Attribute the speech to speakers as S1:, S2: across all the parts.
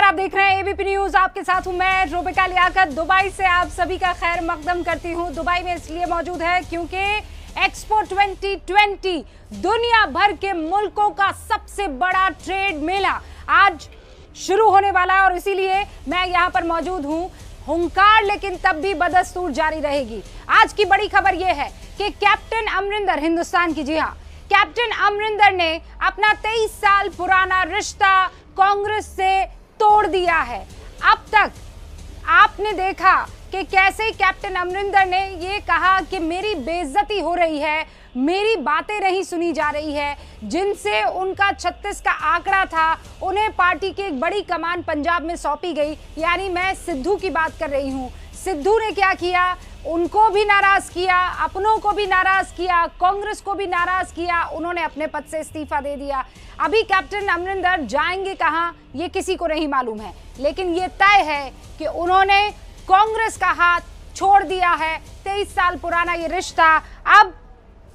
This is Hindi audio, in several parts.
S1: नमस्कार, आप देख रहे हैं एबीपी न्यूज। आपके साथ हूं मैं रूबिका लियाकत। दुबई से आप सभी का खैर मकदम करती हूं। दुबई में इसलिए मौजूद है क्योंकि एक्सपो 2020 दुनिया भर के मुल्कों का सबसे बड़ा ट्रेड मेला आज शुरू होने वाला है और इसीलिए मैं यहां पर मौजूद हूं। हुंकार लेकिन तब भी बदस्तूर जारी रहेगी। आज की बड़ी खबर यह है कि कैप्टन अमरिंदर, हिंदुस्तान की, जी हां, कैप्टन अमरिंदर ने अपना 23 साल पुराना रिश्ता कांग्रेस से तोड़ दिया है। अब तक आपने देखा कि कैसे कैप्टन अमरिंदर ने ये कहा कि मेरी बेइज्जती हो रही है, मेरी बातें नहीं सुनी जा रही है। जिनसे उनका 36 का आंकड़ा था, उन्हें पार्टी की एक बड़ी कमान पंजाब में सौंपी गई। यानी मैं सिद्धू की बात कर रही हूं। सिद्धू ने क्या किया? उनको भी नाराज किया, अपनों को भी नाराज किया, कांग्रेस को भी नाराज किया। उन्होंने अपने पद से इस्तीफा दे दिया। अभी कैप्टन अमरिंदर जाएंगे कहां, ये किसी को नहीं मालूम है, लेकिन ये तय है कि उन्होंने कांग्रेस का हाथ छोड़ दिया है। 23 साल पुराना ये रिश्ता अब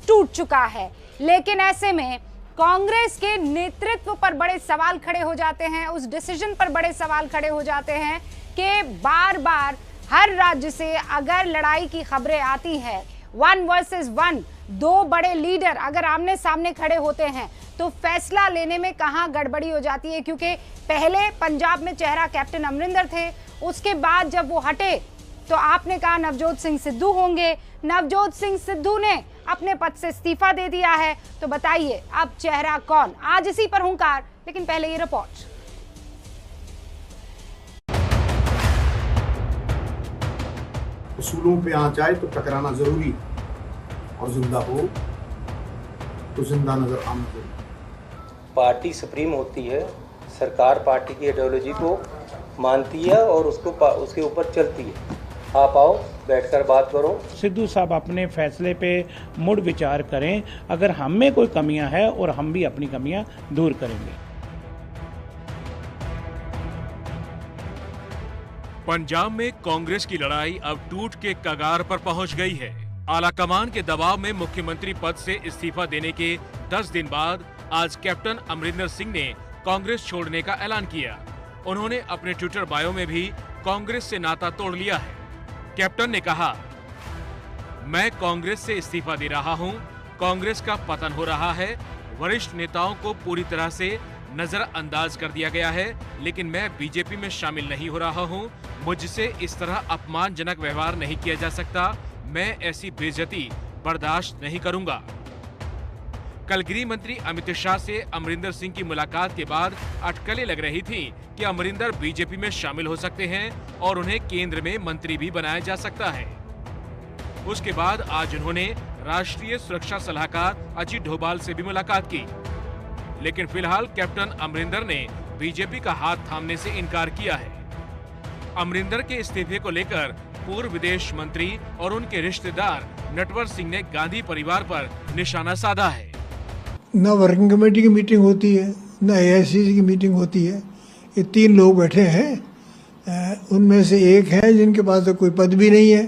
S1: टूट चुका है। लेकिन ऐसे में कांग्रेस के नेतृत्व पर बड़े सवाल खड़े हो जाते हैं, उस डिसीजन पर बड़े सवाल खड़े हो जाते हैं कि बार बार हर राज्य से अगर लड़ाई की खबरें आती हैं, 1 वर्सेस 1, दो बड़े लीडर अगर आमने सामने खड़े होते हैं तो फैसला लेने में कहां गड़बड़ी हो जाती है। क्योंकि पहले पंजाब में चेहरा कैप्टन अमरिंदर थे, उसके बाद जब वो हटे तो आपने कहा नवजोत सिंह सिद्धू होंगे। नवजोत सिंह सिद्धू ने अपने पद से इस्तीफा दे दिया है। तो बताइए अब चेहरा कौन? आज इसी पर हुंकार, लेकिन पहले ये रिपोर्ट।
S2: उसूलों पे आंच आए तो टकराना जरूरी, और जिंदा हो तो जिंदा नजर आना जरूरी।
S3: पार्टी सुप्रीम होती है, सरकार पार्टी की आइडियोलॉजी को मानती है और उसके ऊपर चलती है। आप आओ, बैठकर बात करो।
S4: सिद्धू साहब अपने फैसले पे मुड़ विचार करें। अगर हम में कोई कमियां हैं और हम भी अपनी कमियां दूर करेंगे।
S5: पंजाब में कांग्रेस की लड़ाई अब टूट के कगार पर पहुंच गई है। आलाकमान के दबाव में मुख्यमंत्री पद से इस्तीफा देने के 10 दिन बाद आज कैप्टन अमरिंदर सिंह ने कांग्रेस छोड़ने का ऐलान किया। उन्होंने अपने ट्विटर बायो में भी कांग्रेस से नाता तोड़ लिया है। कैप्टन ने कहा, मैं कांग्रेस से इस्तीफा दे रहा हूं। कांग्रेस का पतन हो रहा है। वरिष्ठ नेताओं को पूरी तरह से नजरअंदाज कर दिया गया है, लेकिन मैं बीजेपी में शामिल नहीं हो रहा हूं। मुझसे इस तरह अपमानजनक व्यवहार नहीं किया जा सकता। मैं ऐसी बेइज्जती बर्दाश्त नहीं करूंगा। कल गृह मंत्री अमित शाह से अमरिंदर सिंह की मुलाकात के बाद अटकलें लग रही थी कि अमरिंदर बीजेपी में शामिल हो सकते हैं और उन्हें केंद्र में मंत्री भी बनाया जा सकता है। उसके बाद आज उन्होंने राष्ट्रीय सुरक्षा सलाहकार अजीत डोभाल से भी मुलाकात की, लेकिन फिलहाल कैप्टन अमरिंदर ने बीजेपी का हाथ थामने से इनकार किया है। अमरिंदर के इस्तीफे को लेकर पूर्व विदेश मंत्री और उनके रिश्तेदार नटवर सिंह ने गांधी परिवार पर निशाना साधा है।
S6: न वर्किंग कमेटी की मीटिंग होती है, न एआईसीसी की मीटिंग होती है। ये 3 लोग बैठे हैं, उनमें से एक है जिनके पास तो कोई पद भी नहीं है,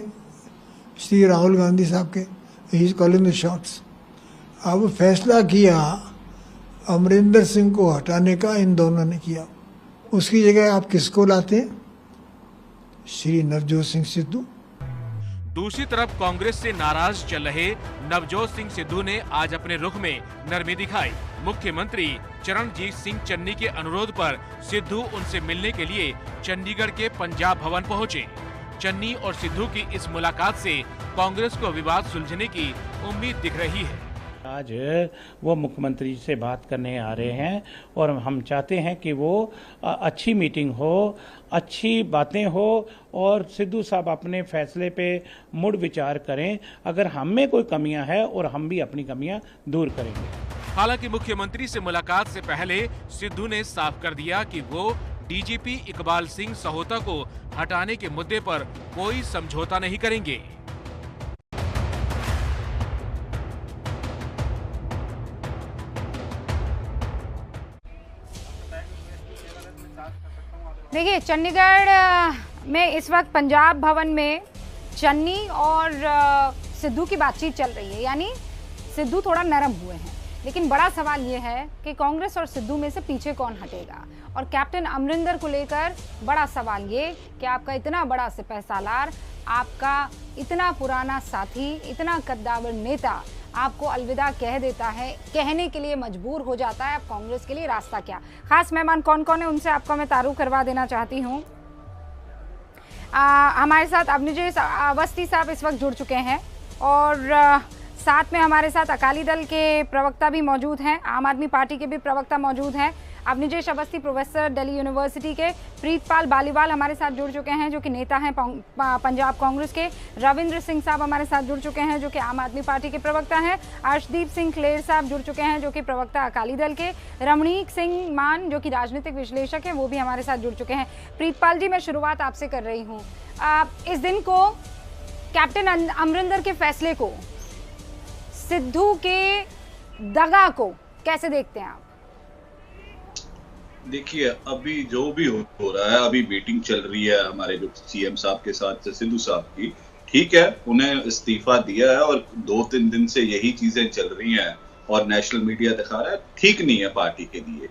S6: श्री राहुल गांधी साहब के। He is calling the shots. अब फैसला किया अमरिंदर सिंह को हटाने का इन दोनों ने किया। उसकी जगह आप किसको लाते हैं? श्री नवजोत सिंह सिद्धू।
S5: दूसरी तरफ कांग्रेस से नाराज चल रहे नवजोत सिंह सिद्धू ने आज अपने रुख में नरमी दिखाई। मुख्यमंत्री चरणजीत सिंह चन्नी के अनुरोध पर सिद्धू उनसे मिलने के लिए चंडीगढ़ के पंजाब भवन पहुंचे। चन्नी और सिद्धू की इस मुलाकात से कांग्रेस को विवाद सुलझने की उम्मीद दिख रही है।
S4: आज वो मुख्यमंत्री से बात करने आ रहे हैं और हम चाहते हैं कि वो अच्छी मीटिंग हो, अच्छी बातें हो और सिद्धू साहब अपने फैसले पे मुड़ विचार करें। अगर हम में कोई कमियां हैं और हम भी अपनी कमियां दूर करेंगे।
S5: हालांकि मुख्यमंत्री से मुलाकात से पहले सिद्धू ने साफ कर दिया कि वो डीजीपी इकबाल सिंह सहोता को हटाने के मुद्दे पर कोई समझौता नहीं करेंगे।
S1: देखिए, चंडीगढ़ में इस वक्त पंजाब भवन में चन्नी और सिद्धू की बातचीत चल रही है। यानी सिद्धू थोड़ा नरम हुए हैं। लेकिन बड़ा सवाल ये है कि कांग्रेस और सिद्धू में से पीछे कौन हटेगा। और कैप्टन अमरिंदर को लेकर बड़ा सवाल ये कि आपका इतना बड़ा सिपहसालार, आपका इतना पुराना साथी, इतना कद्दावर नेता आपको अलविदा कह देता है, कहने के लिए मजबूर हो जाता है। अब कांग्रेस के लिए रास्ता क्या? खास मेहमान कौन कौन है उनसे आपको मैं तारुफ करवा देना चाहती हूँ। हमारे साथ अभिजीत अवस्थी साहब इस वक्त जुड़ चुके हैं और साथ में हमारे साथ अकाली दल के प्रवक्ता भी मौजूद हैं, आम आदमी पार्टी के भी प्रवक्ता मौजूद हैं। अभिजीत अवस्थी प्रोफेसर दिल्ली यूनिवर्सिटी के, प्रीतपाल बालीवाल हमारे साथ जुड़ चुके हैं जो कि नेता हैं पंजाब कांग्रेस के, रविंद्र सिंह साहब हमारे साथ जुड़ चुके हैं जो कि आम आदमी पार्टी के प्रवक्ता हैं, अर्शदीप सिंह खलेर साहब जुड़ चुके हैं जो कि प्रवक्ता अकाली दल के, रमणीक सिंह मान जो कि राजनीतिक विश्लेषक हैं वो भी हमारे साथ जुड़ चुके हैं। प्रीतपाल जी, मैं शुरुआत आपसे कर रही हूँ। इस दिन को, कैप्टन अमरिंदर के फैसले को, सिद्धू के दगा को कैसे देखते हैं आप?
S7: देखिए, अभी जो भी हो रहा है, अभी मीटिंग चल रही है हमारे जो सीएम साहब के साथ सिद्धू साहब की, ठीक है, उन्हें इस्तीफा दिया है और 2-3 दिन से यही चीजें चल रही हैं और नेशनल मीडिया दिखा रहा है, ठीक नहीं है पार्टी के लिए।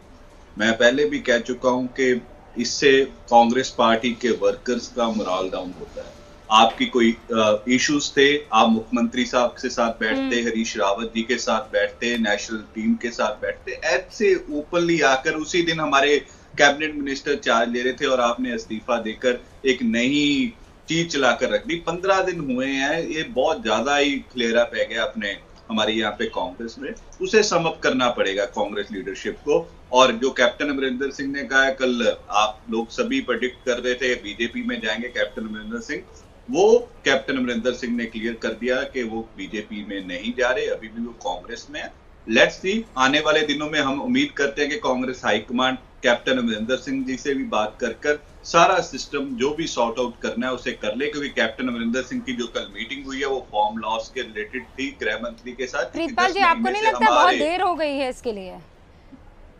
S7: मैं पहले भी कह चुका हूं कि इससे कांग्रेस पार्टी के वर्कर्स का मोरल डाउन होता है। आपकी कोई इश्यूज थे, आप मुख्यमंत्री साहब के साथ बैठते, हरीश रावत जी के साथ बैठते, नेशनल टीम के साथ बैठते, ऐसे ओपनली आकर उसी दिन हमारे कैबिनेट मिनिस्टर चार्ज ले रहे थे और आपने इस्तीफा देकर एक नई चीज चलाकर रख दी। 15 दिन हुए हैं, ये बहुत ज्यादा ही खलेरा पै गया अपने हमारे यहाँ पे कांग्रेस में। उसे सम अप करना पड़ेगा कांग्रेस लीडरशिप को। और जो कैप्टन अमरिंदर सिंह ने कहा है, कल आप लोग सभी प्रेडिक्ट कर रहे थे बीजेपी में जाएंगे कैप्टन अमरिंदर सिंह, वो कैप्टन अमरिंदर सिंह ने क्लियर कर दिया कि वो बीजेपी में नहीं जा रहे, अभी भी वो कांग्रेस में है। लेट्स सी, आने वाले दिनों में हम उम्मीद करते हैं कि कांग्रेस हाईकमांड कैप्टन अमरिंदर सिंह जी से भी बात कर सारा सिस्टम जो भी सॉर्ट आउट करना है उसे कर ले, क्योंकि कैप्टन अमरिंदर सिंह की जो कल मीटिंग हुई है वो फॉर्म लॉस के रिलेटेड थी गृह मंत्री के साथ।
S1: प्रीतपाल जी, आपको नहीं लगता बहुत देर हो गई है इसके लिए?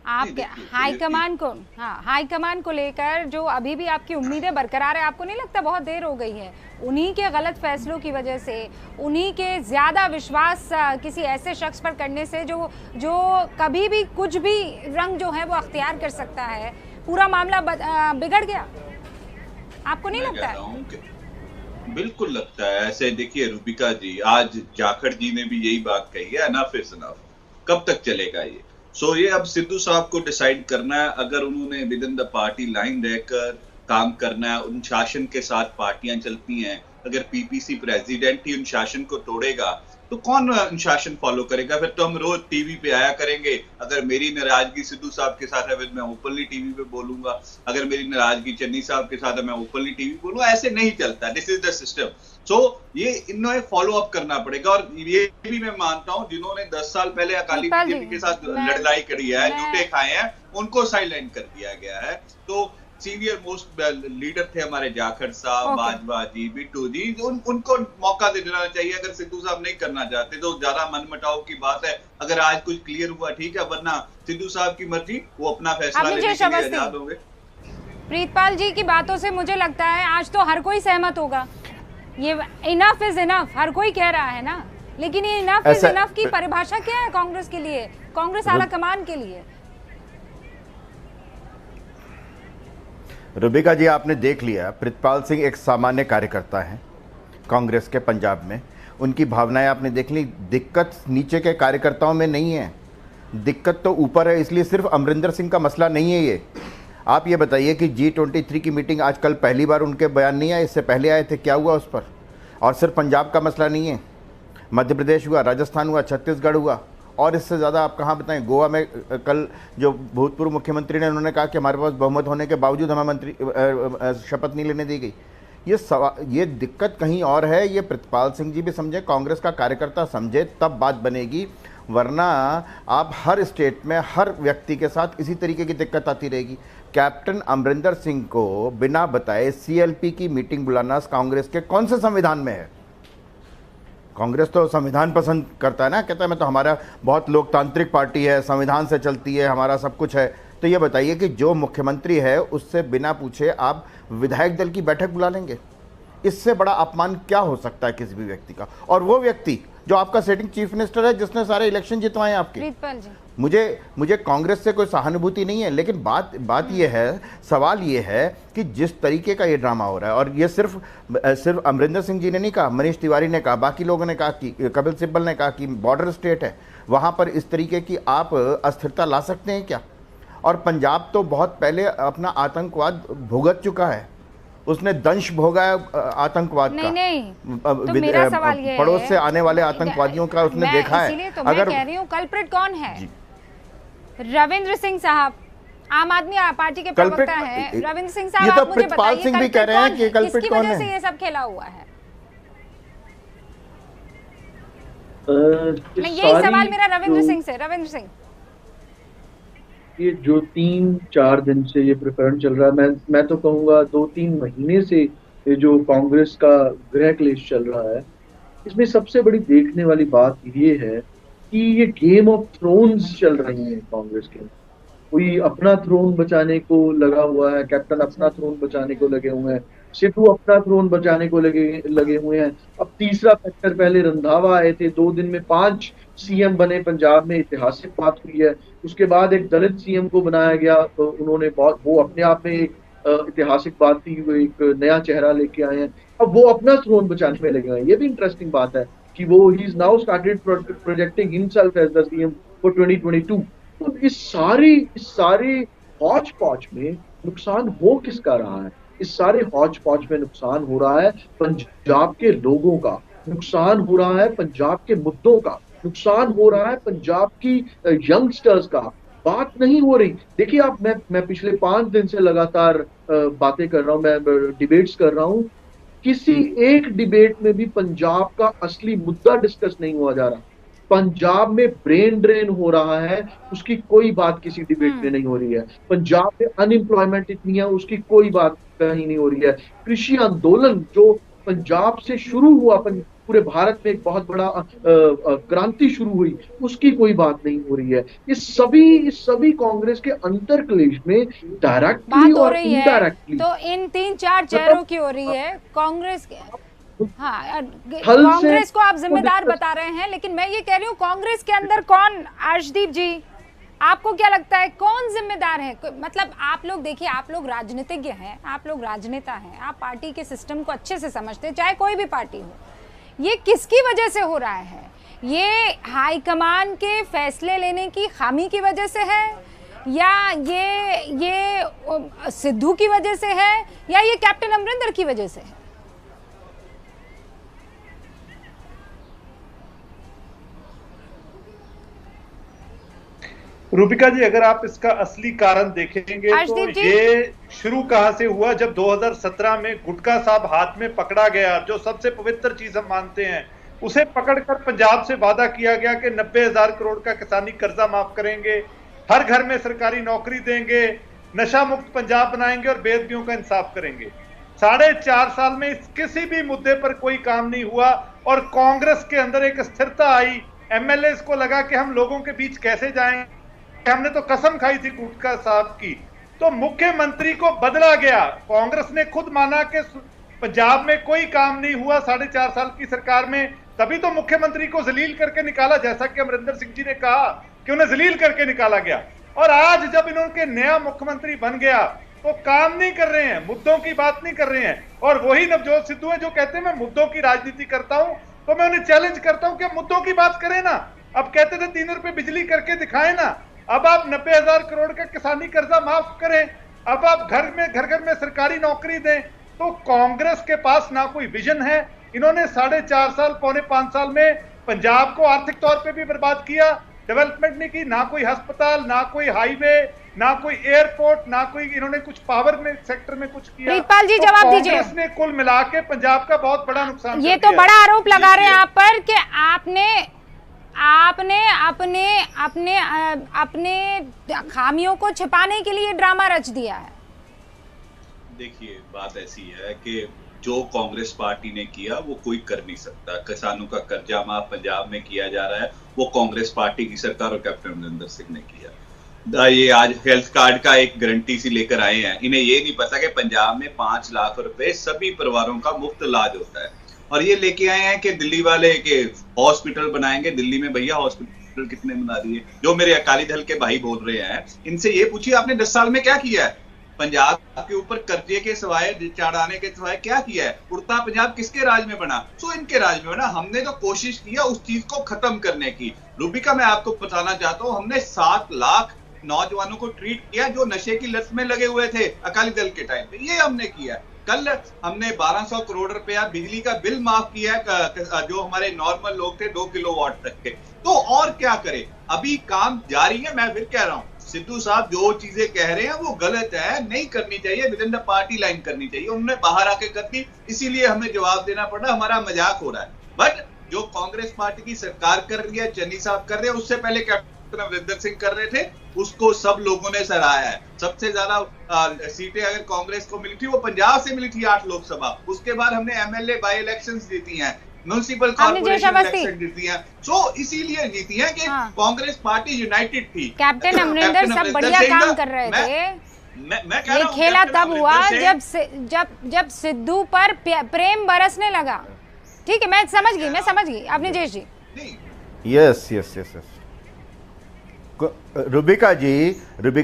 S1: आप हाईकमान को, हाँ, हाईकमान को लेकर जो अभी भी आपकी उम्मीदें बरकरार है, आपको नहीं लगता बहुत देर हो गई है? उन्हीं के गलत फैसलों की वजह से, उन्हीं के ज्यादा विश्वास किसी ऐसे शख्स पर करने से जो कभी भी कुछ भी रंग जो है वो अख्तियार कर सकता है, पूरा मामला बिगड़ गया। आपको नहीं लगता है?
S7: बिल्कुल लगता है ऐसे। देखिए रूबिका जी, आज जाखड़ जी ने भी यही बात कही है, एनफ इज एनफ। कब तक चलेगा ये? ये अब सिद्धू साहब को डिसाइड करना है। अगर उन्होंने with in the party line रहकर काम करना है, अनुशासन के साथ पार्टियां चलती हैं, अगर पीपीसी प्रेसिडेंट ही अनुशासन को तोड़ेगा तो कौन अनुशासन फॉलो करेगा? फिर तो हम रोज टीवी पे आया करेंगे। अगर मेरी नाराजगी सिद्धू साहब के साथ है फिर मैं ओपनली टीवी पे बोलूंगा, अगर मेरी नाराजगी चन्नी साहब के साथ है मैं ओपनली टीवी बोलूंगा। ऐसे नहीं चलता, दिस इज द सिस्टम। ये इन्हें फॉलो अप करना पड़ेगा। और ये भी मैं मानता हूं, जिन्होंने 10 साल पहले अकाली बीजेपी के साथ लड़ाई करी है, जूते खाए हैं, उनको साइलेंट कर दिया गया है। तो सीनियर मोस्ट लीडर थे हमारे जाखड़ साहब, बाजवा जी, बिट्टू जी, उनको मौका दे देना चाहिए। अगर सिद्धू साहब नहीं करना चाहते तो ज्यादा मनमुटाव की बात है। अगर आज कुछ क्लियर हुआ ठीक है, वरना सिद्धू साहब की मर्जी, वो अपना फैसला लेने के लिए आजाद होंगे।
S1: प्रीतपाल जी की बातों से मुझे लगता है आज तो हर कोई सहमत होगा। ये इनफ इज इनफ हर कोई कह रहा है ना, लेकिन ये इनफ इज इनफ की परिभाषा क्या है कांग्रेस के लिए, कांग्रेस आला कमान के लिए?
S8: रूबिका जी, आपने देख लिया, प्रीतपाल सिंह एक सामान्य कार्यकर्ता हैं कांग्रेस के पंजाब में। उनकी भावनाएं आपने देख ली। दिक्कत नीचे के कार्यकर्ताओं में नहीं है, दिक्कत तो ऊपर है। इसलिए सिर्फ अमरिंदर सिंह का मसला नहीं है ये। आप ये बताइए कि G23 की मीटिंग आजकल पहली बार उनके बयान नहीं आए, इससे पहले आए थे, क्या हुआ उस पर? और सिर्फ पंजाब का मसला नहीं है, मध्य प्रदेश हुआ, राजस्थान हुआ, छत्तीसगढ़ हुआ, और इससे ज़्यादा आप कहाँ बताएं। गोवा में कल जो भूतपूर्व मुख्यमंत्री ने, उन्होंने कहा कि हमारे पास बहुमत होने के बावजूद हमें मंत्री शपथ नहीं लेने दी गई। ये दिक्कत कहीं और है। ये प्रीतपाल सिंह जी भी समझे, कांग्रेस का कार्यकर्ता समझे, तब बात बनेगी। वरना आप हर स्टेट में हर व्यक्ति के साथ इसी तरीके की दिक्कत आती रहेगी। कैप्टन अमरिंदर सिंह को बिना बताए CLP की मीटिंग बुलाना कांग्रेस के कौन से संविधान में है? कांग्रेस तो संविधान पसंद करता है ना, कहता है मैं तो, हमारा बहुत लोकतांत्रिक पार्टी है, संविधान से चलती है, हमारा सब कुछ है। तो ये बताइए कि जो मुख्यमंत्री है उससे बिना पूछे आप विधायक दल की बैठक बुला लेंगे? इससे बड़ा अपमान क्या हो सकता है किसी भी व्यक्ति का? और वो व्यक्ति जो आपका सिटिंग चीफ मिनिस्टर है, जिसने सारे इलेक्शन जितवाए आपके।
S1: प्रीतपाल जी,
S8: मुझे कांग्रेस से कोई सहानुभूति नहीं है, लेकिन बात ये है, सवाल ये है कि जिस तरीके का ये ड्रामा हो रहा है, और ये सिर्फ अमरिंदर सिंह जी ने नहीं कहा, मनीष तिवारी ने कहा, बाकी लोगों ने कहा, कि कपिल सिब्बल ने कहा कि बॉर्डर स्टेट है, वहां पर इस तरीके की आप अस्थिरता ला सकते हैं क्या? और पंजाब तो बहुत पहले अपना आतंकवाद भुगत चुका है, उसने दंश भोगा आतंकवाद का।
S1: नहीं तो मेरा सवाल ये
S8: पड़ोस से आने वाले आतंकवादियों का उसने देखा है।
S1: इसीलिए तो मैं कह रही हूँ कल्प्रिट कौन है? रविंद्र सिंह साहब आम आदमी पार्टी के प्रवक्ता हैं। रविंद्र सिंह साहब,
S8: आप मुझे बताइए सिंह भी कह रहे हैं कि कल्प्रिट कौन है?
S1: से ये सब खेला हुआ है। यही सवाल मेरा रविंद्र सिंह से। रविंद्र सिंह,
S9: ये जो 3-4 दिन से ये प्रकरण चल रहा है, मैं तो कहूँगा 2-3 महीने से ये जो कांग्रेस का गृह क्लेश चल रहा है, इसमें सबसे बड़ी देखने वाली बात ये है कि ये गेम ऑफ थ्रोन्स चल रही है कांग्रेस के। कोई अपना थ्रोन बचाने को लगा हुआ है, कैप्टन अपना थ्रोन बचाने को लगे हुए हैं, सिद्धू अपना थ्रोन बचाने को लगे हुए हैं। अब तीसरा फैक्टर, पहले रंधावा आए थे, 2 दिन में 5 सीएम बने पंजाब में, ऐतिहासिक बात हुई है। उसके बाद एक दलित सीएम को बनाया गया, तो उन्होंने वो अपने आप में एक ऐतिहासिक बात थी, वो एक नया चेहरा लेके आए हैं। अब वो अपना थ्रोन बचाने में लगे हैं। ये भी इंटरेस्टिंग बात है कि वो he is now started projecting himself as the CM for 2022। तो इस सारे हौच पौच में नुकसान हो किसका रहा है? इस सारे हौच पौच में नुकसान हो रहा है पंजाब के लोगों का, नुकसान हो रहा है पंजाब के मुद्दों का, नुकसान हो रहा है पंजाब की यंगस्टर्स का। बात नहीं हो रही। देखिए आप, मैं पिछले 5 दिन से लगातार बातें कर रहा हूं, मैं डिबेट्स कर रहा हूं, किसी एक डिबेट में भी पंजाब का असली मुद्दा डिस्कस नहीं हुआ जा रहा। पंजाब में ब्रेन ड्रेन हो रहा है, उसकी कोई बात किसी डिबेट में नहीं हो रही है। पंजाब में अनएम्प्लॉयमेंट इतनी है, उसकी कोई बात कहीं नहीं हो रही है। कृषि आंदोलन जो पंजाब से शुरू हुआ, पूरे भारत में एक बहुत बड़ा क्रांति शुरू हुई, उसकी कोई बात नहीं हो रही है। इस सभी कांग्रेस के अंतर क्लेश में डायरेक्टली और इनडायरेक्टली
S1: तो इन 3-4 चेहरों की हो रही है कांग्रेस के। हाँ, कांग्रेस को आप जिम्मेदार बता रहे हैं, लेकिन मैं ये कह रही हूँ कांग्रेस के अंदर कौन, अर्शदीप जी आपको क्या लगता है कौन जिम्मेदार है? मतलब आप लोग देखिए, आप लोग राजनीतिज्ञ हैं, आप लोग राजनेता हैं, आप पार्टी के सिस्टम को अच्छे से समझते हैं, चाहे कोई भी पार्टी हो। ये किसकी वजह से हो रहा है? ये हाईकमान के फैसले लेने की खामी की वजह से है, या ये सिद्धू की वजह से है, या ये कैप्टन अमरिंदर की वजह से है?
S10: रूपिका जी, अगर आप इसका असली कारण देखेंगे तो ये शुरू कहां से हुआ, जब 2017 में गुटका साहब हाथ में पकड़ा गया, जो सबसे पवित्र चीज हम मानते हैं, उसे पकड़कर पंजाब से वादा किया गया कि 90,000 करोड़ का किसानी कर्जा माफ करेंगे, हर घर में सरकारी नौकरी देंगे, नशा मुक्त पंजाब बनाएंगे और बेदबियों का इंसाफ करेंगे। 4.5 साल में किसी भी मुद्दे पर कोई काम नहीं हुआ और कांग्रेस के अंदर एक स्थिरता आई। एमएलए को लगा कि हम लोगों के बीच कैसे जाएं, हमने तो कसम खाई थी गुटका साहब की, तो मुख्यमंत्री को बदला गया। कांग्रेस ने खुद माना कि पंजाब में कोई काम नहीं हुआ 4.5 साल की सरकार में, तभी तो मुख्यमंत्री को जलील करके निकाला, जैसा कि अमरिंदर सिंह जी ने कहा कि उन्हें जलील करके निकाला गया। और आज जब इन्होंने नया मुख्यमंत्री बन गया तो काम नहीं कर रहे हैं, मुद्दों की बात नहीं कर रहे हैं। और वही नवजोत सिद्धू है जो कहते हैं मैं मुद्दों की राजनीति करता हूं, तो मैं उन्हें चैलेंज करता हूं कि मुद्दों की बात करें ना। अब कहते थे 3 रुपए बिजली करके दिखाएं ना, अब आप 90,000 करोड़ का किसानी कर्जा माफ करें, अब आप घर घर में सरकारी नौकरी दें। तो कांग्रेस के पास ना कोई विजन है। इन्होंने 4.5 साल, 4.25 साल में पंजाब को आर्थिक तौर पे भी बर्बाद किया, डेवलपमेंट नहीं की, ना कोई अस्पताल, ना कोई हाईवे, ना कोई एयरपोर्ट, ना कोई इन्होंने कुछ पावर में सेक्टर में कुछ किया।
S1: प्रीतपाल जी जवाब दीजिए।
S10: कांग्रेस ने कुल मिला के पंजाब का बहुत बड़ा नुकसान।
S1: ये तो बड़ा आरोप लगा रहे हैं आप पर कि आपने अपने खामियों को छिपाने के लिए ड्रामा रच दिया है।
S7: देखिए, बात ऐसी है कि जो कांग्रेस पार्टी ने किया वो कोई कर नहीं सकता। किसानों का कर्जा माफ पंजाब में किया जा रहा है, वो कांग्रेस पार्टी की सरकार और कैप्टन अमरिंदर सिंह ने किया। ये आज हेल्थ कार्ड का एक गारंटी सी लेकर आए हैं, इन्हें ये नहीं पता कि पंजाब में 5 लाख रुपए सभी परिवारों का मुफ्त इलाज होता है। और ये लेके आए हैं कि दिल्ली वाले के हॉस्पिटल बनाएंगे। दिल्ली में भैया हॉस्पिटल कितने बना दिए? जो मेरे अकाली दल के भाई बोल रहे हैं, इनसे ये पूछिए आपने 10 साल में क्या किया है? पंजाब के ऊपर कर्जे के सिवाय, चढ़ाने के सिवाय क्या किया है? उड़ता पंजाब किसके राज में बना? तो इनके राज में बना। हमने तो कोशिश किया उस चीज को खत्म करने की। रूबिका, मैं आपको बताना चाहता हूं, हमने 7 लाख नौजवानों को ट्रीट किया जो नशे की लत में लगे हुए थे अकाली दल के टाइम पे। ये हमने किया। कल हमने 1200 करोड़ रुपया बिजली का बिल माफ किया है जो हमारे नॉर्मल लोग थे 2 किलोवाट तक के। तो और क्या करें? अभी काम जारी है। मैं फिर कह रहा हूं, सिद्धू साहब जो चीजें कह रहे हैं वो गलत है, नहीं करनी चाहिए, with in the party line करनी चाहिए। उन्होंने बाहर आके कर दी, इसीलिए हमें जवाब देना पड़ा, हमारा मजाक हो रहा है। बट जो कांग्रेस पार्टी की सरकार कर रही है, चन्नी साहब कर रहे हैं, उससे पहले कैप्टन अमरिंदर सिंह कर रहे थे, उसको सब लोगों ने सराहा है। सबसे ज्यादा सीटें अगर कांग्रेस को मिली थी वो पंजाब से मिली थी 8 लोकसभा। उसके बाद हमने एमएलए बाई इलेक्शंस जीती हैं, म्युनिसिपल कॉर्पोरेशन इलेक्शन जीती हैं। सो इसीलिए जीती है कि कांग्रेस पार्टी यूनाइटेड थी।
S1: कैप्टन अमरिंदर सब बढ़िया काम कर रहे थे।
S7: मैं कह रहा हूं,
S1: ये खेला तब हुआ जब सिद्धू पर प्रेम बरसने लगा। ठीक है, मैं समझ गई आपने जयेश जी।
S8: यस रूबिका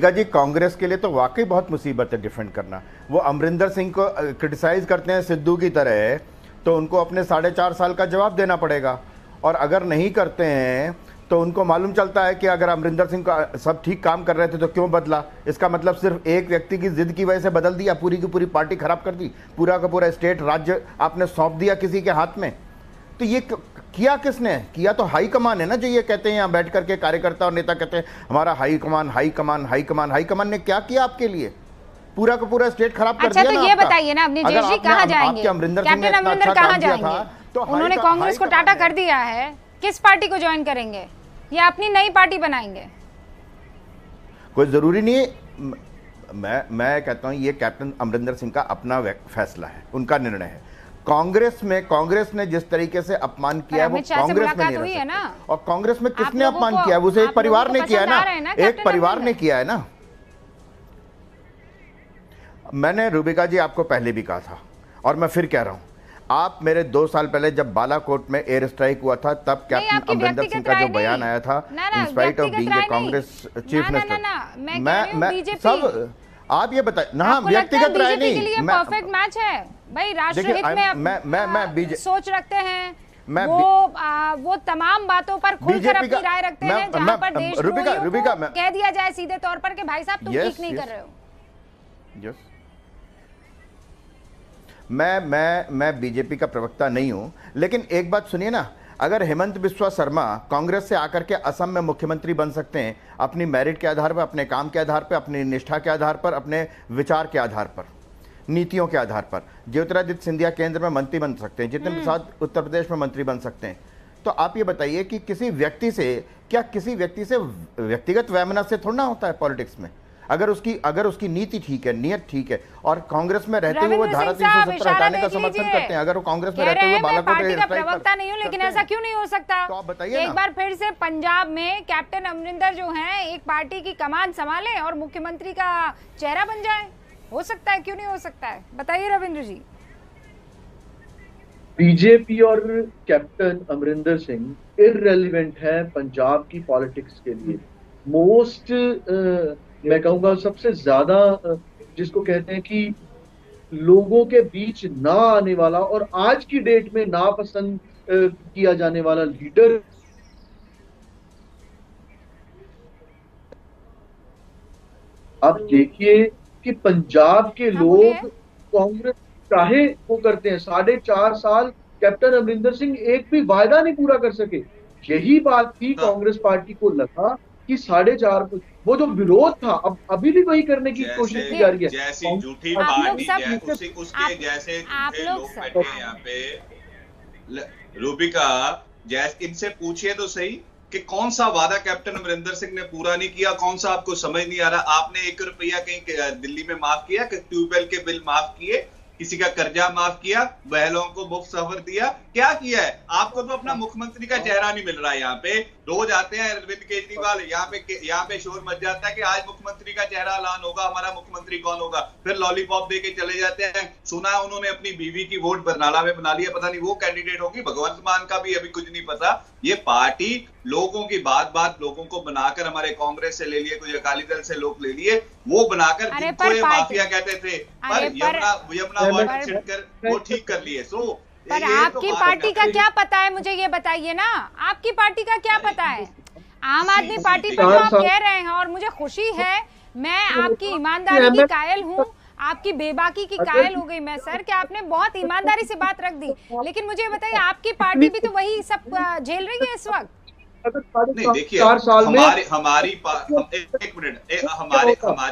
S8: जी, कांग्रेस के लिए तो वाकई बहुत मुसीबत है डिफेंड करना। वो अमरिंदर सिंह को क्रिटिसाइज करते हैं सिद्धू की तरह, तो उनको अपने 4.5 साल का जवाब देना पड़ेगा। और अगर नहीं करते हैं तो उनको मालूम चलता है कि अगर अमरिंदर सिंह का सब ठीक काम कर रहे थे तो क्यों बदला। इसका मतलब सिर्फ एक व्यक्ति की जिद की वजह से बदल दिया, पूरी की पूरी पार्टी खराब कर दी, पूरा का पूरा स्टेट राज्य आपने सौंप दिया किसी के हाथ में। तो ये किया किसने? किया तो हाई कमान है ना, जो ये कहते हैं यहाँ बैठ करके कार्यकर्ता और नेता कहते हैं हमारा हाई कमान ने क्या किया आपके लिए? पूरा का पूरा स्टेट खराब कर दिया ना।
S1: अच्छा, तो ये बताइए ना अपनी जयेश जी, कहाँ जाएंगे? कैप्टन अमरिंदर कहाँ जाएंगे? तो उन्होंने कांग्रेस को टाटा कर दिया है, किस पार्टी को ज्वाइन करेंगे या अपनी नई पार्टी बनाएंगे?
S8: कोई जरूरी नहीं। मैं कहता हूं ये कैप्टन अमरिंदर सिंह का अपना फैसला है, उनका निर्णय है। कांग्रेस ने जिस तरीके से अपमान किया है वो कांग्रेस में नहीं रह सकते। और कांग्रेस में किसने अपमान किया? उसे एक परिवार ने किया है ना, एक परिवार ने किया है ना। मैंने रूबिका जी आपको पहले भी कहा था और मैं फिर कह रहा हूं, आप मेरे 2 साल पहले जब बालाकोट में एयर स्ट्राइक हुआ था तब कैप्टन अमरिंदर सिंह का जो बयान आया था, in spite of being a Congress chief minister, मैं सब आप ये बताइए ना, व्यक्तिगत राय नहीं,
S1: परफेक्ट मैच है भाई, राष्ट्रहित में मैं सोच रखते हैं, वो तमाम बातों पर खुलकर अपनी राय रखते हैं, जहां पर देशद्रोहियों को कह दिया जाए सीधे तौर पर कि भाई साहब तुम ठीक नहीं कर रहे हो।
S8: मैं बीजेपी का प्रवक्ता नहीं हूं, लेकिन एक बात सुनिए ना, अगर हेमंत बिस्वा शर्मा कांग्रेस से आकर के असम में मुख्यमंत्री बन सकते हैं अपनी मेरिट के आधार पर, अपने काम के आधार पर, अपनी निष्ठा के आधार पर, अपने विचार के आधार पर, नीतियों के आधार पर, ज्योतिरादित्य सिंधिया केंद्र में मंत्री बन सकते हैं, जितेंद्र प्रसाद उत्तर प्रदेश में मंत्री बन सकते हैं। तो आप ये बताइए कि किसी व्यक्ति से व्यक्तिगत वैमनस्य थोड़ा ना होता है पॉलिटिक्स में। अगर उसकी नीति ठीक है, नियत ठीक है, और कांग्रेस में रहते हुए वो धारा 370 हटाने का समर्थन करते हैं, अगर वो कांग्रेस में रहते हुए बालाकोट
S1: का प्रवक्ता नहीं हूं, लेकिन ऐसा क्यों नहीं हो सकता?
S8: तो आप बताइए
S1: एक बार फिर से पंजाब में कैप्टन अमरिंदर जो हैं एक पार्टी की कमान संभालें और मुख्यमंत्री का चेहरा बन जाए। हो सकता है, क्यों नहीं हो सकता है? बताइए रविंद्र जी।
S9: बीजेपी और कैप्टन अमरिंदर सिंह इररेलेवेंट है पंजाब की पॉलिटिक्स के लिए। मोस्ट मैं कहूंगा सबसे ज्यादा जिसको कहते हैं कि लोगों के बीच ना आने वाला और आज की डेट में नापसंद किया जाने वाला लीडर आप देखिए कि पंजाब के लोग कांग्रेस चाहे वो करते हैं। 4.5 साल कैप्टन अमरिंदर सिंह एक भी वायदा नहीं पूरा कर सके। यही बात थी, कांग्रेस पार्टी को लगा कि 4.5 वो जो विरोध था अब अभी भी वही करने की कोशिश की जा रही है।
S7: जैसी झूठी पार्टी उसके जैसे झूठे लोग बैठे हैं यहाँ पे। रूबिका, जैसे इनसे पूछिए तो सही कि कौन सा वादा कैप्टन अमरिंदर सिंह ने पूरा नहीं किया, कौन सा आपको समझ नहीं आ रहा। आपने 1 रुपया कहीं दिल्ली में माफ किया, ट्यूबवेल के बिल माफ किए, किसी का कर्जा माफ किया, बहलों को मुफ्त सफर दिया, क्या किया है? आपको तो अपना मुख्यमंत्री का चेहरा नहीं मिल रहा है यहाँ पे। रोज आते हैं अरविंद केजरीवाल, यहाँ पे शोर मच जाता है कि आज मुख्यमंत्री का चेहरा ऐलान होगा, हमारा मुख्यमंत्री कौन होगा, फिर लॉलीपॉप दे के चले जाते हैं। सुना है उन्होंने अपनी बीवी की वोट बरनाला में बना लिया, पता नहीं वो कैंडिडेट होगी, भगवंत मान का भी अभी कुछ नहीं पता। ये पार्टी लोगों की बात लोगों को बनाकर, हमारे कांग्रेस से ले लिए, कुछ अकाली दल से लोग ले लिए, वो बनाकर जिनको ये माफिया कहते थे, पर यमुना वाटर छिड़कर वो ठीक कर लिए।
S1: पर आपकी पार्टी का क्या पता है, मुझे ये बताइए ना, आपकी पार्टी का क्या पता है? आम आदमी पार्टी पर तो आप कह रहे हैं और मुझे खुशी है, मैं आपकी ईमानदारी की कायल हूँ, आपकी बेबाकी की कायल हो गई मैं सर, कि आपने बहुत ईमानदारी से बात रख दी। लेकिन मुझे बताइए, आपकी पार्टी भी तो वही सब झेल रही है इस वक्त।
S7: नहीं देखिए, हमारी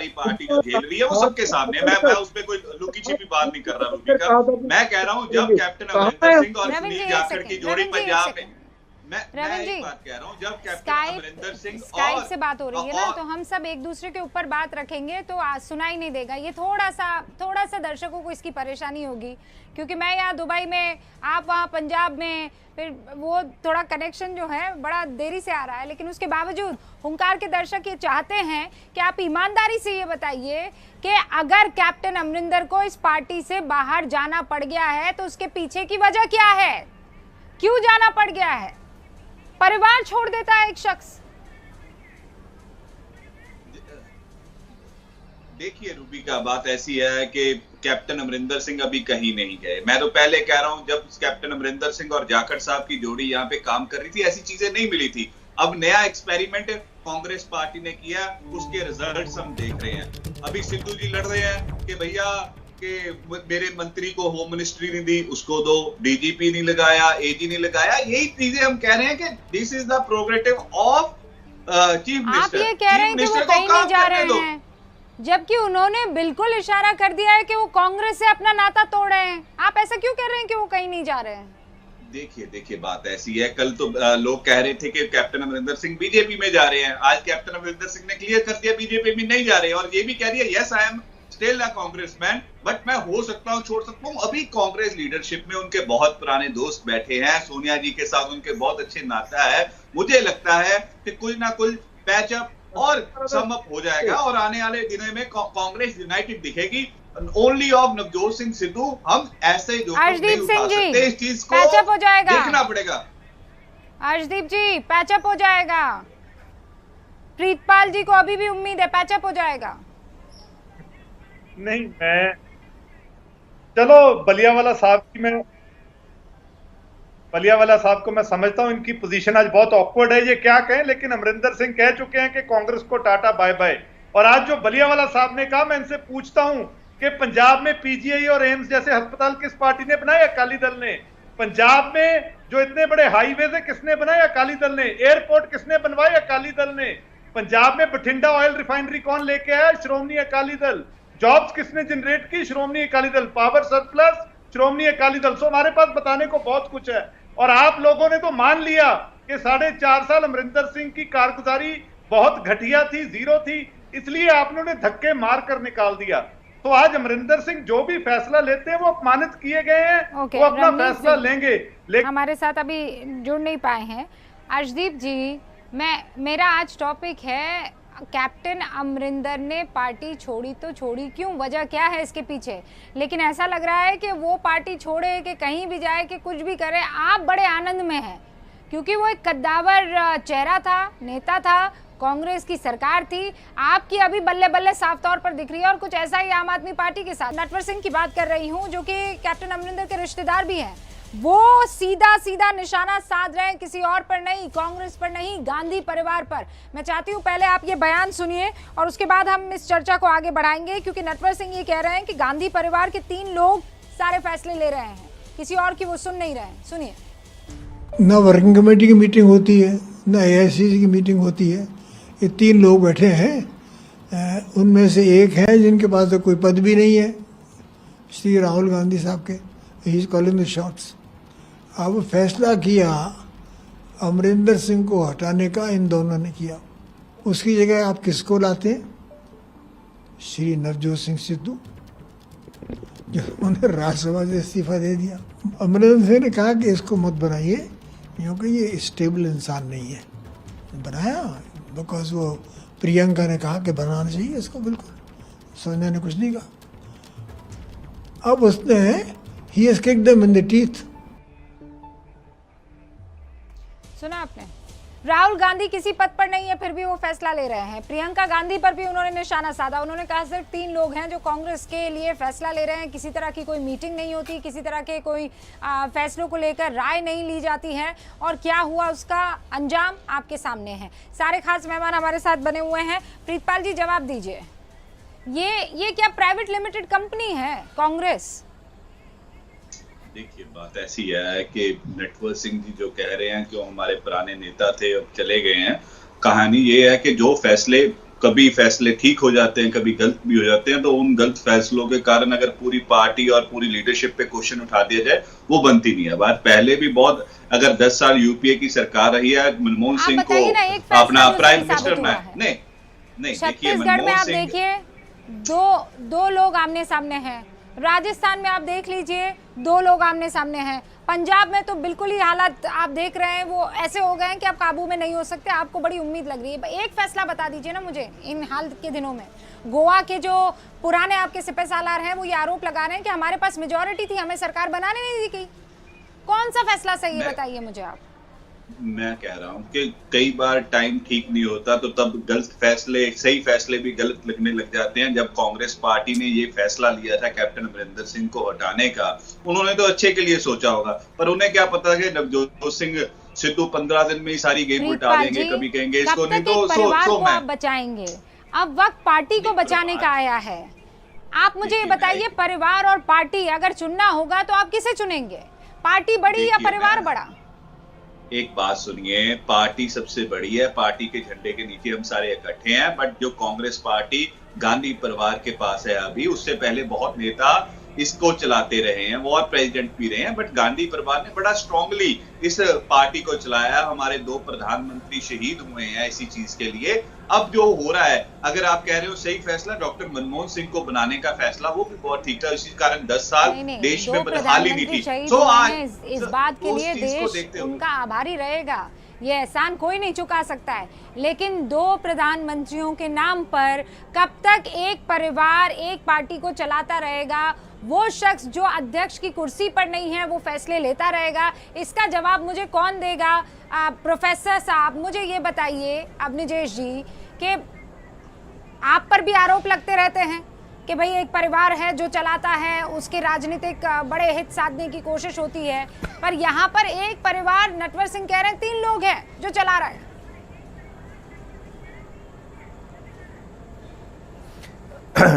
S7: पार्टी जो झेल रही है वो सबके सामने, मैं उसमें कोई लुकी छिपी बात नहीं कर रहा रूबिका। मैं कह रहा हूँ जब कैप्टन अमरिंदर सिंह और सुनील जाखड़ की जोड़ी पंजाब में, मैं एक बात कह रहा हूँ, जब कैप्टन अमरिंदर सिंह
S1: स्काइप से बात हो रही है ना, तो हम सब एक दूसरे के ऊपर बात रखेंगे तो आज सुनाई नहीं देगा। ये थोड़ा सा दर्शकों को इसकी परेशानी होगी, क्योंकि मैं यहाँ दुबई में, आप वहाँ पंजाब में, फिर वो थोड़ा कनेक्शन जो है बड़ा देरी से आ रहा है। लेकिन उसके बावजूद हुंकार के दर्शक ये चाहते हैं कि आप ईमानदारी से ये बताइए कि अगर कैप्टन अमरिंदर को इस पार्टी से बाहर जाना पड़ गया है तो उसके पीछे की वजह क्या है, क्यों जाना पड़ गया है? परिवार छोड़ देता है एक शख्स।
S7: देखिए रूबिका, बात ऐसी है कि कैप्टन अमरिंदर सिंह अभी कहीं नहीं गए। मैं तो पहले कह रहा हूं, जब कैप्टन अमरिंदर सिंह और जाखड़ साहब की जोड़ी यहाँ पे काम कर रही थी, ऐसी चीजें नहीं मिली थी। अब नया एक्सपेरिमेंट कांग्रेस पार्टी ने किया, उसके रिजल्ट्स हम देख रहे हैं। अभी सिद्धू जी लड़ रहे हैं कि भैया कि मेरे मंत्री को होम मिनिस्ट्री नहीं दी, उसको दो, डीजीपी नहीं लगाया, एजी नहीं लगाया। यही चीजें हम कह रहे हैं कि this is the prerogative of chief minister.
S1: आप ये कह रहे हैं कि वो कहीं नहीं जा रहे हैं, जबकि उन्होंने बिल्कुल इशारा कर दिया है कि वो कांग्रेस से अपना नाता तोड़ रहे हैं। आप ऐसा क्यों कह रहे हैं कि वो कहीं नहीं जा रहे हैं?
S7: देखिए बात ऐसी है, कल तो लोग कह रहे थे कि कैप्टन अमरिंदर सिंह बीजेपी में जा रहे हैं, आज कैप्टन अमरिंदर सिंह ने क्लियर कर दिया बीजेपी में नहीं जा रहे, और ये भी कह दिया yes I am still a congressman, but मैं हो सकता हूं, छोड़ सकता हूं। अभी कांग्रेस लीडरशिप में उनके बहुत पुराने दोस्त बैठे हैं, सोनिया जी के साथ उनके बहुत अच्छे नाता है। मुझे लगता है कि कुछ ना कुछ पैचअप और समअप हो जाएगा, और आने वाले दिनों में कांग्रेस यूनाइटेड दिखेगी। ओनली ऑफ नवजोत सिंह सिद्धू हम ऐसे जो
S1: अर्शदीप सिंह जी,
S7: इस चीज को
S1: पैचअप हो जाएगा,
S7: देखना पड़ेगा।
S1: अर्शदीप जी, पैचअप हो जाएगा। प्रीतपाल जी को अभी भी उम्मीद है पैचअप हो जाएगा।
S10: नहीं, मैं चलो बलियावाला साहब को मैं समझता हूं, इनकी पोजीशन आज बहुत ऑकवर्ड है, ये क्या कहें। लेकिन अमरिंदर सिंह कह चुके हैं कि कांग्रेस को टाटा बाय बाय। और आज जो बलियावाला साहब ने कहा, मैं इनसे पूछता हूं कि पंजाब में पीजीआई और एम्स जैसे अस्पताल किस पार्टी ने बनाए? अकाली दल ने। पंजाब में जो इतने बड़े हाईवेज है किसने बनाए? अकाली दल ने। एयरपोर्ट किसने बनवाए? अकाली दल ने। पंजाब में बठिंडा ऑयल रिफाइनरी कौन लेके आया? श्रोमणी अकाली दल। जॉब्स किसने जनरेट की? श्रोमणी अकाली दल। पावर सरप्लस श्रोमणी अकाली दल। सो हमारे पास बताने को बहुत कुछ है, और आप लोगों ने तो मान लिया कि 4.5 साल अमरिंदर सिंह की कारगुजारी बहुत घटिया थी, जीरो थी, इसलिए आपने उन्हें धक्के मार कर निकाल दिया। तो आज अमरिंदर सिंह जो भी फैसला लेते हैं वो अपमानित किए गए हैं, वो अपना फैसला लेंगे।
S1: हमारे साथ अभी जुड़ नहीं पाए हैं। अर्शदीप जी, मेरा आज टॉपिक है कैप्टन अमरिंदर ने पार्टी छोड़ी तो छोड़ी क्यों, वजह क्या है इसके पीछे? लेकिन ऐसा लग रहा है कि वो पार्टी छोड़े कि कहीं भी जाए कि कुछ भी करे, आप बड़े आनंद में हैं, क्योंकि वो एक कद्दावर चेहरा था, नेता था, कांग्रेस की सरकार थी, आपकी अभी बल्ले बल्ले साफ तौर पर दिख रही है। और कुछ ऐसा ही आम आदमी पार्टी के साथ नटवर सिंह की बात कर रही हूँ, जो कि कैप्टन अमरिंदर के रिश्तेदार भी हैं। वो सीधा निशाना साध रहे हैं, किसी और पर नहीं, कांग्रेस पर नहीं, गांधी परिवार पर। मैं चाहती हूँ पहले आप ये बयान सुनिए और उसके बाद हम इस चर्चा को आगे बढ़ाएंगे, क्योंकि नटवर सिंह ये कह रहे हैं कि गांधी परिवार के 3 लोग सारे फैसले ले रहे हैं, किसी और की वो सुन नहीं रहे हैं। सुनिए।
S6: ना वर्किंग कमेटी की मीटिंग होती है, ना AICC की मीटिंग होती है। ये 3 लोग बैठे हैं, उनमें से एक है जिनके पास तो कोई पद भी नहीं है, श्री राहुल गांधी साहब के। He is calling the shots. अब फैसला किया अमरिंदर सिंह को हटाने का इन दोनों ने किया। उसकी जगह आप किसको लाते हैं? श्री नवजोत सिंह सिद्धू, जो उन्होंने राज्यसभा से इस्तीफा दे दिया। अमरिंदर सिंह ने कहा कि इसको मत बनाइए, क्योंकि ये स्टेबल इंसान नहीं है। बनाया बिकॉज वो प्रियंका ने कहा कि बनाना चाहिए इसको, बिल्कुल सोनिया ने कुछ नहीं कहा। अब उसने he has kicked them in the teeth.
S1: सुना आपने, राहुल गांधी किसी पद पर नहीं है फिर भी वो फैसला ले रहे हैं। प्रियंका गांधी पर भी उन्होंने निशाना साधा। उन्होंने कहा सिर्फ 3 लोग हैं जो कांग्रेस के लिए फैसला ले रहे हैं, किसी तरह की कोई मीटिंग नहीं होती, किसी तरह के कोई फैसलों को लेकर राय नहीं ली जाती है। और क्या हुआ उसका अंजाम आपके सामने है। सारे खास मेहमान हमारे साथ बने हुए हैं। प्रीतपाल जी जवाब दीजिए, ये क्या प्राइवेट लिमिटेड कंपनी है कांग्रेस?
S7: देखिए बात ऐसी है कि नटवर सिंह जी जो कह रहे हैं कि वो हमारे पुराने नेता थे अब चले गए हैं, कहानी ये है कि जो फैसले कभी फैसले ठीक हो जाते हैं कभी गलत भी हो जाते हैं, तो उन गलत फैसलों के कारण अगर पूरी पार्टी और पूरी लीडरशिप पे क्वेश्चन उठा दिया जाए वो बनती नहीं है बात। पहले भी बहुत, अगर 10 साल यूपीए की सरकार रही है, मनमोहन सिंह को अपना प्राइम मिनिस्टर नहीं
S1: छत्तीसगढ़ में आप देखिए दो लोग आमने सामने हैं। राजस्थान में आप देख लीजिए 2 लोग आमने सामने हैं। पंजाब में तो बिल्कुल ही हालात आप देख रहे हैं वो ऐसे हो गए हैं कि आप काबू में नहीं हो सकते। आपको बड़ी उम्मीद लग रही है, एक फैसला बता दीजिए ना मुझे इन हाल के दिनों में। गोवा के जो पुराने आपके सिपह सालार हैं वो ये आरोप लगा रहे हैं कि हमारे पास मेजोरिटी थी, हमें सरकार बनाने नहीं दी गई। कौन सा फैसला सही है बताइए मुझे आप।
S7: मैं कह रहा हूं कि कई बार टाइम ठीक नहीं होता तो तब गलत फैसले, सही फैसले भी गलत लगने लग जाते हैं। जब कांग्रेस पार्टी ने ये फैसला लिया था कैप्टन अमरिंदर सिंह को हटाने का, उन्होंने तो अच्छे के लिए सोचा होगा, पर उन्हें क्या पता कि नवजोत सिंह सिद्धू 15 दिन में ही सारी गेम उल्टा देंगे, कभी कहेंगे इसको नहीं तो सो मैं
S1: आप बचाएंगे। अब वक्त पार्टी को बचाने का आया है। आप मुझे ये बताइए, परिवार और पार्टी अगर चुनना होगा तो आप किसे चुनेंगे? पार्टी बड़ी या परिवार बड़ा?
S7: एक बात सुनिए, पार्टी सबसे बड़ी है, पार्टी के झंडे के नीचे हम सारे इकट्ठे हैं, बट जो कांग्रेस पार्टी गांधी परिवार के पास है अभी, उससे पहले बहुत नेता इसको चलाते रहे हैं, वो और प्रेसिडेंट भी रहे हैं, बट गांधी परिवार ने बड़ा स्ट्रांगली इस पार्टी को चलाया। हमारे 2 प्रधानमंत्री शहीद हुए हैं इसी चीज के लिए। अब जो हो रहा है, अगर आप कह रहे हो सही फैसला डॉक्टर मनमोहन सिंह को बनाने का फैसला, वो भी बहुत ठीक था। इसी कारण 10 साल देश में बदहाली नहीं थी।
S1: तो आज इस बात के लिए देश उनका आभारी रहेगा, ये एहसान कोई नहीं चुका सकता है। लेकिन 2 प्रधानमंत्रियों के नाम पर कब तक एक परिवार एक पार्टी को चलाता रहेगा? वो शख्स जो अध्यक्ष की कुर्सी पर नहीं है वो फैसले लेता रहेगा? इसका जवाब मुझे कौन देगा? प्रोफेसर साहब मुझे ये बताइए, अवनीजेश जी, कि आप पर भी आरोप लगते रहते हैं कि भाई एक परिवार है जो चलाता है, उसके राजनीतिक बड़े हित साधने की कोशिश होती है, पर यहाँ पर एक परिवार, नटवर सिंह कह रहे हैं 3 लोग हैं जो चला रहा है।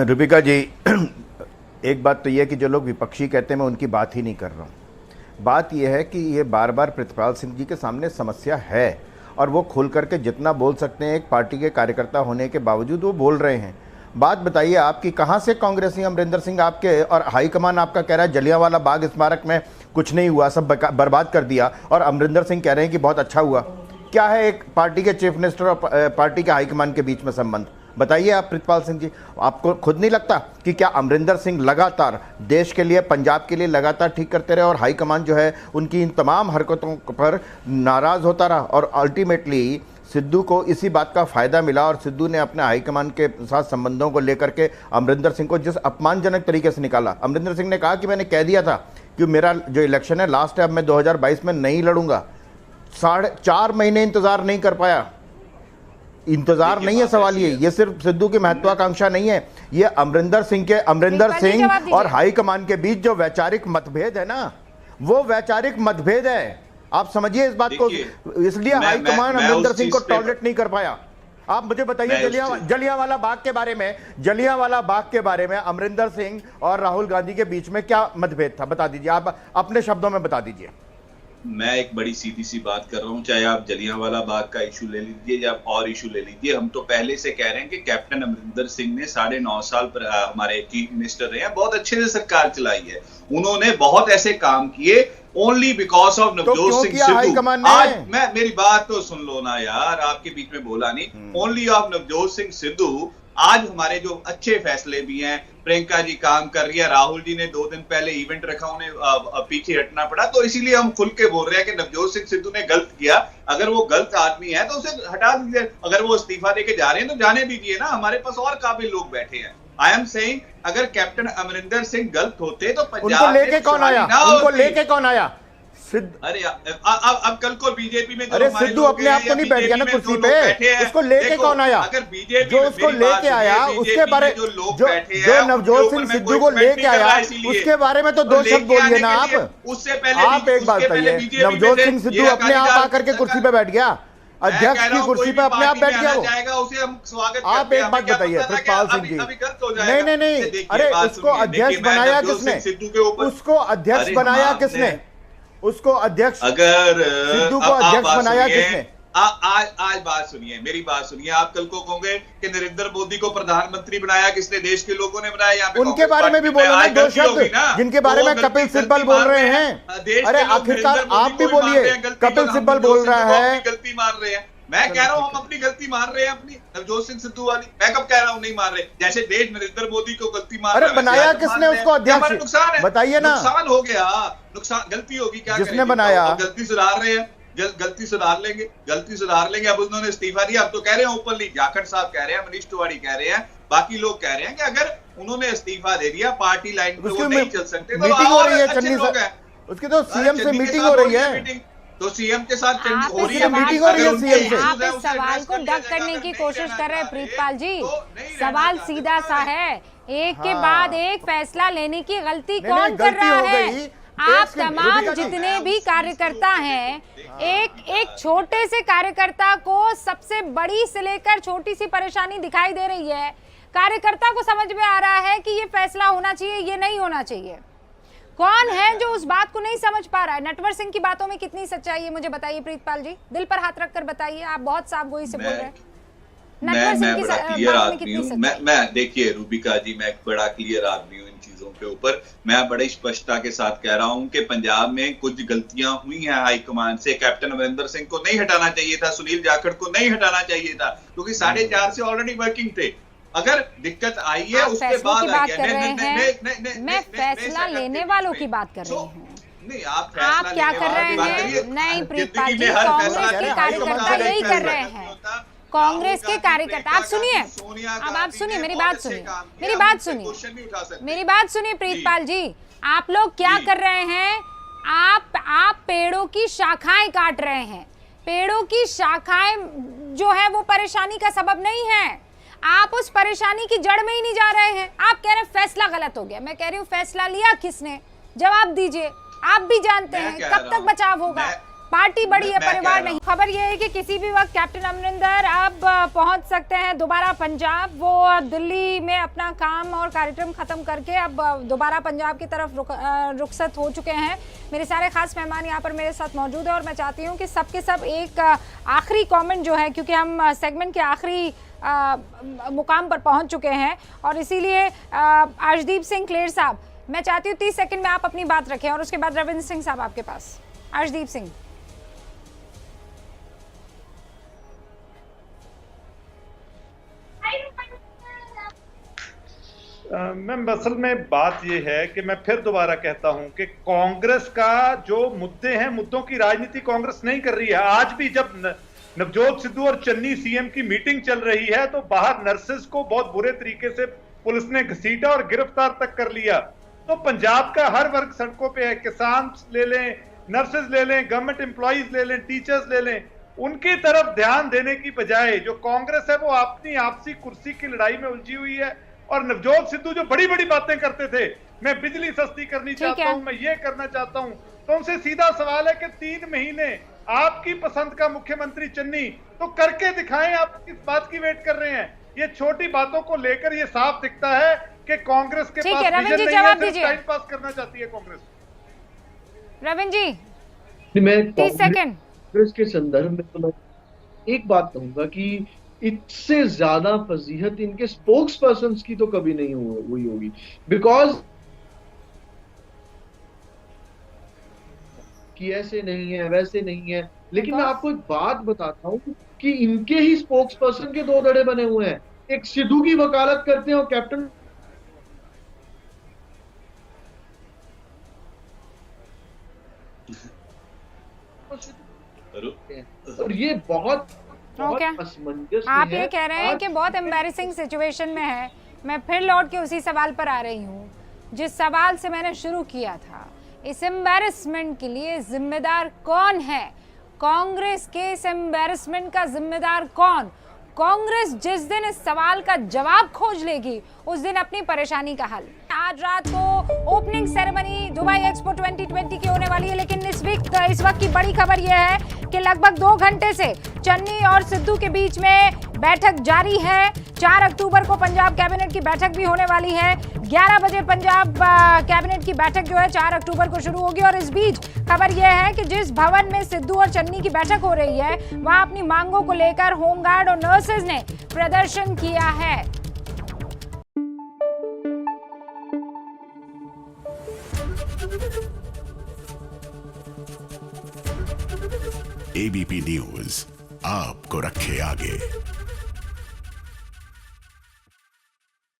S8: रूबिका जी, एक बात तो यह है कि जो लोग विपक्षी कहते हैं मैं उनकी बात ही नहीं कर रहा हूँ। बात यह है कि ये बार बार प्रीतपाल सिंह जी के सामने समस्या है और वो खुल करके जितना बोल सकते हैं एक पार्टी के कार्यकर्ता होने के बावजूद वो बोल रहे हैं। बात बताइए आपकी, कहाँ से कांग्रेसी अमरिंदर सिंह आपके, और हाईकमान आपका कह रहा है जलियांवाला बाग स्मारक में कुछ नहीं हुआ, सब बर्बाद कर दिया, और अमरिंदर सिंह कह रहे हैं कि बहुत अच्छा हुआ। क्या है एक पार्टी के चीफ मिनिस्टर और पार्टी के हाईकमान के बीच में संबंध? बताइए आप प्रीतपाल सिंह जी, आपको खुद नहीं लगता कि क्या अमरिंदर सिंह लगातार देश के लिए, पंजाब के लिए लगातार ठीक करते रहे और हाईकमान जो है उनकी इन तमाम हरकतों पर नाराज़ होता रहा, और अल्टीमेटली सिद्धू को इसी बात का फ़ायदा मिला और सिद्धू ने अपने हाईकमान के साथ संबंधों को लेकर के अमरिंदर सिंह को जिस अपमानजनक तरीके से निकाला। अमरिंदर सिंह ने कहा कि मैंने कह दिया था कि मेरा जो इलेक्शन है लास्ट है, अब मैं 2022 में नहीं लड़ूंगा। 4.5 महीने इंतज़ार नहीं कर पाया। इंतजार नहीं है सवाल, ये सिर्फ सिद्धू की महत्वाकांक्षा नहीं है, ये अमरिंदर सिंह और हाईकमान के बीच जो वैचारिक मतभेद है ना, वो वैचारिक मतभेद है। आप समझिए इस बात को, इसलिए हाईकमान अमरिंदर सिंह को टॉलरेट नहीं कर पाया। आप मुझे बताइए जलियांवाला बाग के बारे में अमरिंदर सिंह और राहुल गांधी के बीच में क्या मतभेद था, बता दीजिए, आप अपने शब्दों में बता दीजिए।
S7: मैं एक बड़ी सीधी सी बात कर रहा हूं, चाहे आप जलियांवाला बाग का इशू ले लीजिए या और इशू ले लीजिए, हम तो पहले से कह रहे हैं कि कैप्टन अमरिंदर सिंह ने 9.5 साल पर हमारे चीफ मिनिस्टर रहे हैं, बहुत अच्छे से सरकार चलाई है, उन्होंने बहुत ऐसे काम किए only because of Navjot Singh Sidhu. आज मेरी बात तो सुन लो ना यार, आपके बीच में बोला नहीं, ओनली ऑफ नवजोत सिंह सिद्धू आज हमारे जो अच्छे फैसले भी हैं, प्रियंका जी काम कर रही है, राहुल जी ने 2 दिन पहले इवेंट रखा, उन्हें पीछे हटना पड़ा, तो इसीलिए हम खुल के बोल रहे हैं कि नवजोत सिंह सिद्धू ने गलत किया। अगर वो गलत आदमी है तो उसे हटा दीजिए, अगर वो इस्तीफा देके जा रहे हैं तो जाने दीजिए ना, हमारे पास और काबिल लोग बैठे हैं। आई एम सेइंग अगर कैप्टन अमरिंदर सिंह गलत होते तो पंजाब
S8: उनको लेके कौन आया? उनको लेके कौन आया?
S7: अरे अब कल को बीजेपी में
S8: अरे सिद्धू अपने आप तो नहीं बैठ गया ना कुर्सी पे, उसको लेके कौन आया?
S7: अगर बीजेपी
S8: जो उसको लेके आया उसके बारे जो नवजोत सिंह सिद्धू को लेके आया उसके बारे में तो 2 शब्द बोलिए ना आप।
S7: उससे पहले
S8: आप एक बात बताइए, नवजोत सिंह सिद्धू अपने आप आकर के कुर्सी पे बैठ गया, अध्यक्ष की कुर्सी पे अपने आप बैठ गया वो।
S7: उसे हम स्वागत
S8: आप एक बात बताइए प्रितपाल सिंह जी, नहीं, अरे उसको अध्यक्ष बनाया किसने? उसको अध्यक्ष बनाया किसने? उसको अध्यक्ष,
S7: अगर
S8: सिद्धू को अध्यक्ष बनाया किसने?
S7: आज बात सुनिए, मेरी बात सुनिए। आप कल को कहोगे कि नरेंद्र मोदी को प्रधानमंत्री बनाया किसने? देश के लोगों ने बनाया। यहाँ पे
S8: उनके बारे में भी बोलो ना 2 शब्द, जिनके बारे में कपिल सिब्बल बोल रहे हैं। अरे आखिरकार आप भी बोलिए, कपिल सिब्बल बोल रहा है
S7: गलती मार रहे हैं। मैं कह रहा हूँ हम अपनी गलती मान रहे हैं, अपनी नवजोत सिंह सिद्धू वाली। मैं कब कह रहा हूँ नहीं मान रहे? जैसे देश नरेंद्र मोदी को गलती मान रहा है।
S8: अरे बनाया किसने उसको अध्यक्ष?
S7: नुकसान है,
S8: बताइए ना।
S7: नुकसान हो गया, नुकसान, गलती होगी, क्या
S8: जिसने बनाया
S7: गलती सुधार रहे हैं, गलती सुधार लेंगे, गलती सुधार लेंगे। अब उन्होंने इस्तीफा दिया, अब तो कह रहे हैं ओपनली, जाखड़ साहब कह रहे हैं, मनीष तिवारी कह रहे हैं, बाकी लोग कह रहे हैं कि अगर उन्होंने इस्तीफा दे दिया, पार्टी लाइन पे वो नहीं चल सकते,
S8: मीटिंग हो रही है चन्नी से, उसकी तो सीएम से मीटिंग हो रही है,
S7: तो सीएम के साथ हो रही
S8: है मीटिंग, हो रही है सीएम से।
S1: आप इस सवाल को डक करने की कोशिश कर रहे हैं प्रीतपाल जी। सवाल सीधा सा है, एक के बाद एक फैसला लेने की गलती कौन कर रहा है? आप तमाम जितने भी कार्यकर्ता हैं, एक छोटे से कार्यकर्ता को सबसे बड़ी से लेकर छोटी सी परेशानी दिखाई दे रही है। कार्यकर्ता को समझ में आ रहा है कि ये फैसला होना चाहिए, ये नहीं होना चाहिए। कौन है जो उस बात को नहीं समझ पा रहा है? नटवर सिंह की बातों में कितनी सच्चाई है मुझे बताइए प्रीतपाल जी, दिल पर हाथ रखकर बताइए। आप बहुत साफ गोई से बोल रहे हैं।
S7: मैं बड़ा क्लियर आदमी हूँ। मैं देखिए रूबिका जी, मैं एक बड़ा क्लियर आदमी हूँ इन चीजों के ऊपर। मैं बड़ी स्पष्टता के साथ कह रहा हूँ कि पंजाब में कुछ गलतियां हुई हैं हाईकमान से। कैप्टन अमरिंदर सिंह को नहीं हटाना चाहिए था, सुनील जाखड़ को नहीं हटाना चाहिए था, क्योंकि 4.5 से ऑलरेडी वर्किंग थे। अगर दिक्कत आई है उसके बाद
S1: मैं फैसला लेने वालों की बात कर रही हूँ।
S7: नहीं, आप
S1: क्या कर रहे हैं? नहीं प्रीतपाल जी, कांग्रेस के कार्यकर्ता यही कर रहे हैं। कांग्रेस के कार्यकर्ता, आप सुनिए, अब आप सुनिए, मेरी बात सुनिए, मेरी बात सुनिए प्रीतपाल जी। आप लोग क्या कर रहे हैं? आप पेड़ों की शाखाएं काट रहे हैं। पेड़ों की शाखाएं जो है वो परेशानी का सबब नहीं है। आप उस परेशानी की जड़ में ही नहीं जा रहे हैं। आप कह रहे हैं फैसला गलत हो गया, मैं कह रही हूँ फैसला लिया किसने? जवाब दीजिए। आप भी जानते हैं कब तक बचाव होगा। पार्टी बड़ी है, परिवार नहीं। खबर यह है कि किसी भी वक्त कैप्टन अमरिंदर अब पहुंच सकते हैं दोबारा पंजाब। वो दिल्ली में अपना काम और कार्यक्रम खत्म करके अब दोबारा पंजाब की तरफ रुखसत हो चुके हैं। मेरे सारे खास मेहमान यहाँ पर मेरे साथ मौजूद है और मैं चाहती हूँ कि सबके सब एक आखिरी कमेंट जो है, क्योंकि हम सेगमेंट के आखिरी मुकाम पर पहुँच चुके हैं और इसीलिए अर्शदीप सिंह क्लेर साहब, मैं चाहती हूँ 30 सेकंड में आप अपनी बात रखें और उसके बाद रविंद्र सिंह साहब आपके पास। अर्शदीप सिंह।
S10: मैम असल में बात यह है कि मैं फिर दोबारा कहता हूं कि कांग्रेस का जो मुद्दे हैं, मुद्दों की राजनीति कांग्रेस नहीं कर रही है। आज भी जब नवजोत सिद्धू और चन्नी सीएम की मीटिंग चल रही है तो बाहर नर्सेस को बहुत बुरे तरीके से पुलिस ने घसीटा और गिरफ्तार तक कर लिया। तो पंजाब का हर वर्ग सड़कों पे है। किसान ले लें, नर्सेज ले लें, गवर्नमेंट एम्प्लॉइज ले लें, टीचर्स ले लें, उनकी तरफ ध्यान देने की बजाय जो कांग्रेस है वो अपनी आपसी कुर्सी की लड़ाई में उलझी हुई है। और नवजोत सिद्धू जो बड़ी बड़ी बातें करते थे, मैं बिजली सस्ती करनी चाहता हूं, मैं ये करना चाहता हूं, तो उनसे सीधा सवाल है कि 3 महीने आपकी पसंद का मुख्यमंत्री चन्नी तो करके दिखाएं। आप किस बात की वेट कर रहे हैं? ये छोटी बातों को लेकर ये साफ दिखता है कि कांग्रेस के पास विजन नहीं है, सिर्फ टाइम पास करना चाहती है कांग्रेस।
S1: रविंद्र जी,
S9: मैं
S1: 30 सेकंड
S9: कांग्रेस के संदर्भ में तो मैं एक बात कहूंगा कि इससे ज्यादा फजीहत इनके स्पोक्स पर्सन्स की तो कभी नहीं हुई होगी। बिकॉज कि ऐसे नहीं है, वैसे नहीं है, लेकिन मैं आपको एक बात बताता हूं कि इनके ही स्पोक्स पर्सन के 2 धड़े बने हुए हैं। एक सिद्धू की वकालत करते हैं और कैप्टन और ये बहुत असमंजस
S1: आप ये कह रहे हैं कि बहुत एम्बैरेसिंग सिचुएशन में है। मैं फिर लौट के उसी सवाल पर आ रही हूँ जिस सवाल से मैंने शुरू किया था। इस एम्बैरेसमेंट के लिए जिम्मेदार कौन है? कांग्रेस के इस एम्बैरेसमेंट का जिम्मेदार कौन? कांग्रेस जिस दिन इस सवाल का जवाब खोज लेगी उस दिन अपनी परेशानी का हल। आज रात को ओपनिंग सेरेमनी दुबई एक्सपो 2020 की होने वाली है, लेकिन इस वक्त की बड़ी खबर यह है कि लगभग 2 घंटे से चन्नी और सिद्धू के बीच में बैठक जारी है। 4 अक्टूबर को पंजाब कैबिनेट की बैठक भी होने वाली है। 11 बजे पंजाब कैबिनेट की बैठक जो है 4 अक्टूबर को शुरू होगी और इस बीच खबर यह है कि जिस भवन में सिद्धू और चन्नी की बैठक हो रही है वहां अपनी मांगों को लेकर होमगार्ड और नर्सेज ने प्रदर्शन किया है।
S11: एबीपी न्यूज आपको रखे आगे।